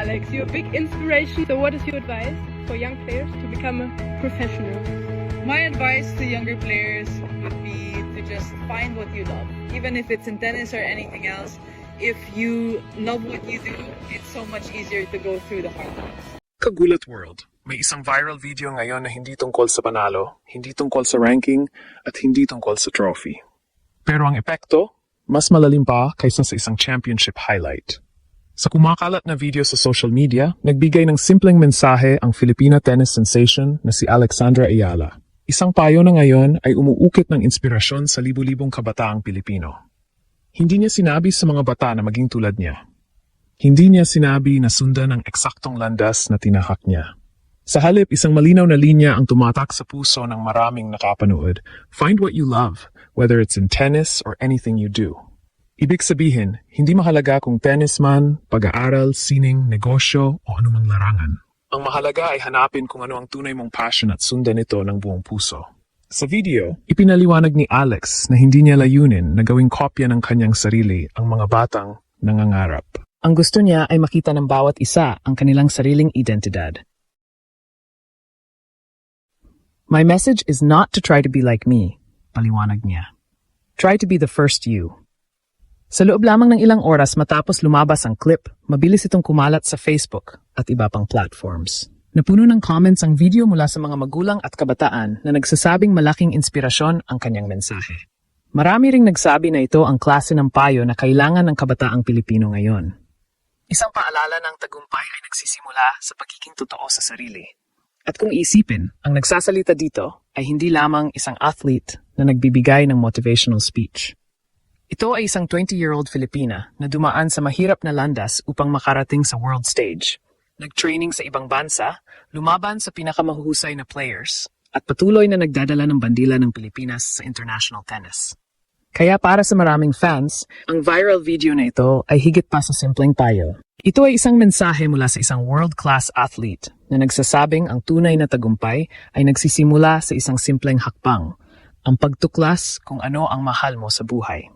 Alex. You're a big inspiration. So what is your advice for young players to become a professional? My advice to younger players would be to just find what you love. Even if it's in tennis or anything else, if you love what you do, it's so much easier to go through the hard times. Kagulat World. May isang viral video ngayon na hindi tungkol sa panalo, hindi tungkol sa ranking, at hindi tungkol sa trophy. Pero ang epekto, mas malalim pa kaysa sa isang championship highlight. Sa kumakalat na video sa social media, nagbigay ng simpleng mensahe ang Filipina tennis sensation na si Alexandra Ayala. Isang payo na ngayon ay umuukit ng inspirasyon sa libu-libong kabataang Pilipino. Hindi niya sinabi sa mga bata na maging tulad niya. Hindi niya sinabi na sundan ang eksaktong landas na tinahak niya. Sa halip, isang malinaw na linya ang tumatak sa puso ng maraming nakapanood. Find what you love, whether it's in tennis or anything you do. Ibig sabihin, hindi mahalaga kung tennis man, pag-aaral, sining, negosyo o anumang larangan. Ang mahalaga ay hanapin kung ano ang tunay mong passion at sundan ito ng buong puso. Sa video, ipinaliwanag ni Alex na hindi niya layunin na gawing kopya ng kanyang sarili ang mga batang nangangarap. Ang gusto niya ay makita ng bawat isa ang kanilang sariling identidad. My message is not to try to be like me, paliwanag niya. Try to be the first you. Sa loob lamang ng ilang oras matapos lumabas ang clip, mabilis itong kumalat sa Facebook at iba pang platforms. Napuno ng comments ang video mula sa mga magulang at kabataan na nagsasabing malaking inspirasyon ang kanyang mensahe. Marami ring nagsabi na ito ang klase ng payo na kailangan ng kabataang Pilipino ngayon. Isang paalala ng tagumpay ay nagsisimula sa pagiging totoo sa sarili. At kung iisipin, ang nagsasalita dito ay hindi lamang isang athlete na nagbibigay ng motivational speech. Ito ay isang 20-year-old Filipina na dumaan sa mahirap na landas upang makarating sa world stage. Nag-training sa ibang bansa, lumaban sa pinakamahuhusay na players, at patuloy na nagdadala ng bandila ng Pilipinas sa international tennis. Kaya para sa maraming fans, ang viral video na ito ay higit pa sa simpleng payo. Ito ay isang mensahe mula sa isang world-class athlete na nagsasabing ang tunay na tagumpay ay nagsisimula sa isang simpleng hakbang, ang pagtuklas kung ano ang mahal mo sa buhay.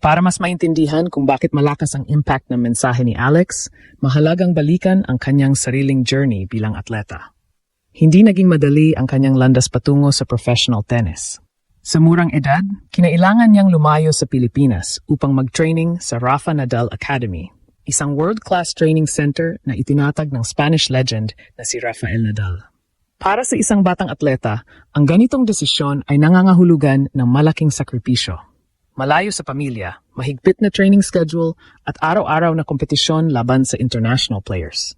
Para mas maintindihan kung bakit malakas ang impact ng mensahe ni Alex, mahalagang balikan ang kanyang sariling journey bilang atleta. Hindi naging madali ang kanyang landas patungo sa professional tennis. Sa murang edad, kinailangan niyang lumayo sa Pilipinas upang mag-training sa Rafa Nadal Academy, isang world-class training center na itinatag ng Spanish legend na si Rafael Nadal. Para sa isang batang atleta, ang ganitong desisyon ay nangangahulugan ng malaking sakripisyo. Malayo sa pamilya, mahigpit na training schedule at araw-araw na kompetisyon laban sa international players.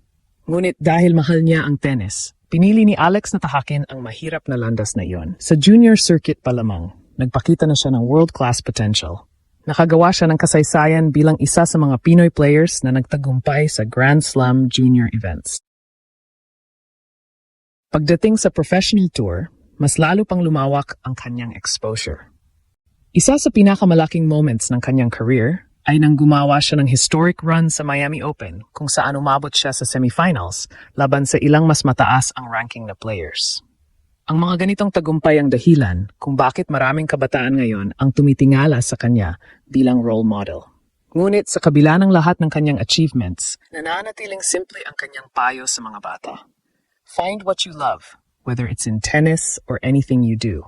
Ngunit dahil mahal niya ang tennis, pinili ni Alex na tahakin ang mahirap na landas na iyon. Sa junior circuit pa lamang, nagpakita na siya ng world-class potential. Nakagawa siya ng kasaysayan bilang isa sa mga Pinoy players na nagtagumpay sa Grand Slam junior events. Pagdating sa professional tour, mas lalo pang lumawak ang kanyang exposure. Isa sa pinakamalaking moments ng kanyang career ay nang gumawa siya ng historic run sa Miami Open kung saan umabot siya sa semifinals laban sa ilang mas mataas ang ranking na players. Ang mga ganitong tagumpay ang dahilan kung bakit maraming kabataan ngayon ang tumitingala sa kanya bilang role model. Ngunit sa kabila ng lahat ng kanyang achievements, nananatiling simple ang kanyang payo sa mga bata. Find what you love, whether it's in tennis or anything you do.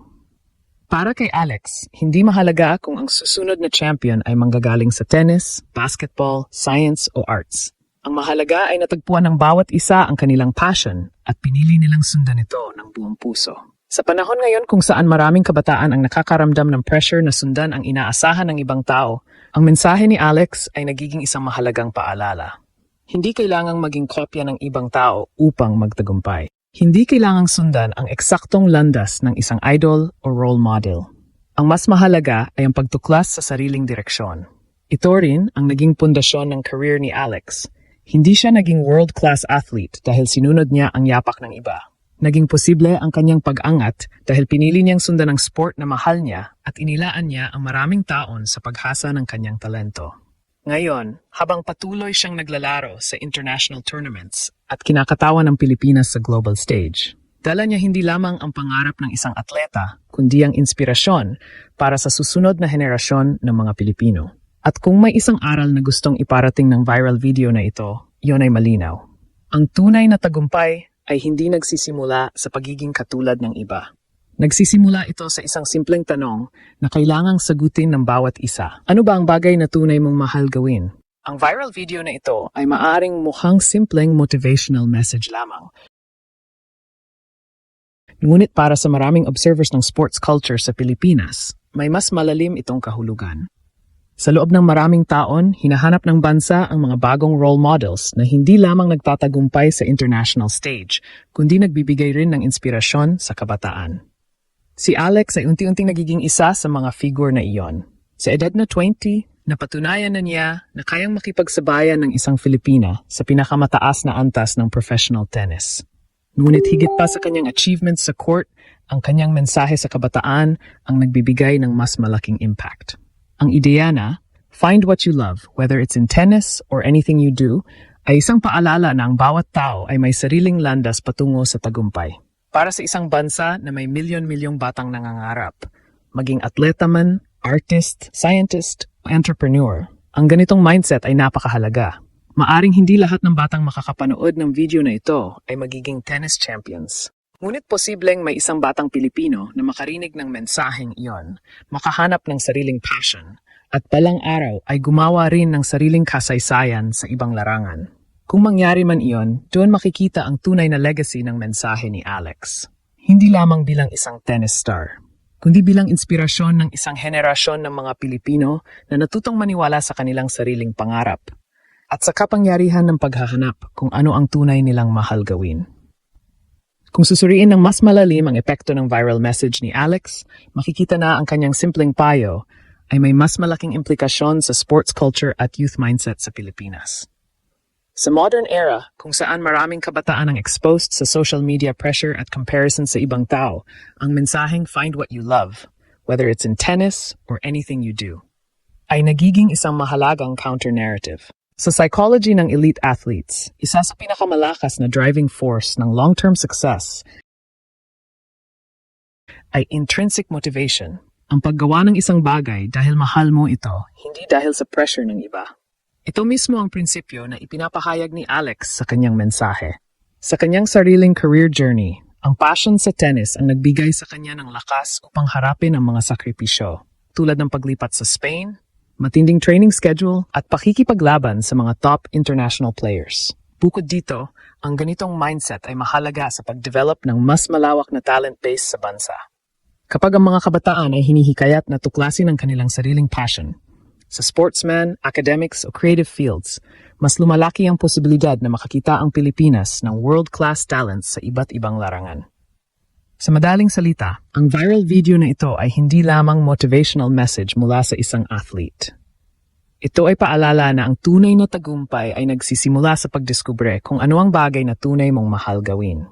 Para kay Alex, hindi mahalaga kung ang susunod na champion ay manggagaling sa tennis, basketball, science o arts. Ang mahalaga ay natagpuan ng bawat isa ang kanilang passion at pinili nilang sundan ito ng buong puso. Sa panahon ngayon kung saan maraming kabataan ang nakakaramdam ng pressure na sundan ang inaasahan ng ibang tao, ang mensahe ni Alex ay nagiging isang mahalagang paalala. Hindi kailangang maging kopya ng ibang tao upang magtagumpay. Hindi kailangang sundan ang eksaktong landas ng isang idol o role model. Ang mas mahalaga ay ang pagtuklas sa sariling direksyon. Ito rin ang naging pundasyon ng career ni Alex. Hindi siya naging world-class athlete dahil sinunod niya ang yapak ng iba. Naging posible ang kanyang pag-angat dahil pinili niyang sundan ang sport na mahal niya at inilaan niya ang maraming taon sa paghasa ng kanyang talento. Ngayon, habang patuloy siyang naglalaro sa international tournaments at kinakatawan ng Pilipinas sa global stage, dala niya hindi lamang ang pangarap ng isang atleta, kundi ang inspirasyon para sa susunod na henerasyon ng mga Pilipino. At kung may isang aral na gustong iparating ng viral video na ito, iyon ay malinaw. Ang tunay na tagumpay ay hindi nagsisimula sa pagiging katulad ng iba. Nagsisimula ito sa isang simpleng tanong na kailangang sagutin ng bawat isa. Ano ba ang bagay na tunay mong mahal gawin? Ang viral video na ito ay maaring mukhang simpleng motivational message lamang. Ngunit para sa maraming observers ng sports culture sa Pilipinas, may mas malalim itong kahulugan. Sa loob ng maraming taon, hinahanap ng bansa ang mga bagong role models na hindi lamang nagtatagumpay sa international stage, kundi nagbibigay rin ng inspirasyon sa kabataan. Si Alex ay unti-unting nagiging isa sa mga figure na iyon. Sa edad na 20, napatunayan na niya na kayang makipagsabayan ng isang Filipina sa pinakamataas na antas ng professional tennis. Ngunit higit pa sa kanyang achievements sa court, ang kanyang mensahe sa kabataan ang nagbibigay ng mas malaking impact. Ang ideya na, find what you love, whether it's in tennis or anything you do, ay isang paalala na ang bawat tao ay may sariling landas patungo sa tagumpay. Para sa isang bansa na may milyon-milyong batang nangangarap, maging atleta man, artist, scientist, o entrepreneur, ang ganitong mindset ay napakahalaga. Maaring hindi lahat ng batang makakapanood ng video na ito ay magiging tennis champions. Ngunit posibleng may isang batang Pilipino na makarinig ng mensaheng iyon, makahanap ng sariling passion, at balang araw ay gumawa rin ng sariling kasaysayan sa ibang larangan. Kung mangyari man iyon, doon makikita ang tunay na legacy ng mensahe ni Alex. Hindi lamang bilang isang tennis star, kundi bilang inspirasyon ng isang henerasyon ng mga Pilipino na natutong maniwala sa kanilang sariling pangarap at sa kapangyarihan ng paghahanap kung ano ang tunay nilang mahal gawin. Kung susuriin ng mas malalim ang epekto ng viral message ni Alex, makikita na ang kanyang simpleng payo ay may mas malaking implikasyon sa sports culture at youth mindset sa Pilipinas. Sa modern era, kung saan maraming kabataan ang exposed sa social media pressure at comparison sa ibang tao, ang mensaheng find what you love, whether it's in tennis or anything you do, ay nagiging isang mahalagang counter-narrative. Sa psychology ng elite athletes, isa sa pinakamalakas na driving force ng long-term success ay intrinsic motivation, ang paggawa ng isang bagay dahil mahal mo ito, hindi dahil sa pressure ng iba. Ito mismo ang prinsipyo na ipinapahayag ni Alex sa kanyang mensahe. Sa kanyang sariling career journey, ang passion sa tennis ang nagbigay sa kanya ng lakas upang harapin ang mga sakripisyo, tulad ng paglipat sa Spain, matinding training schedule, at pakikipaglaban sa mga top international players. Bukod dito, ang ganitong mindset ay mahalaga sa pag-develop ng mas malawak na talent base sa bansa. Kapag ang mga kabataan ay hinihikayat na tuklasin ang kanilang sariling passion, sa sportsman, academics o creative fields, mas lumalaki ang posibilidad na makakita ang Pilipinas ng world-class talents sa iba't ibang larangan. Sa madaling salita, ang viral video na ito ay hindi lamang motivational message mula sa isang athlete. Ito ay paalala na ang tunay na tagumpay ay nagsisimula sa pagdiskubre kung ano ang bagay na tunay mong mahal gawin.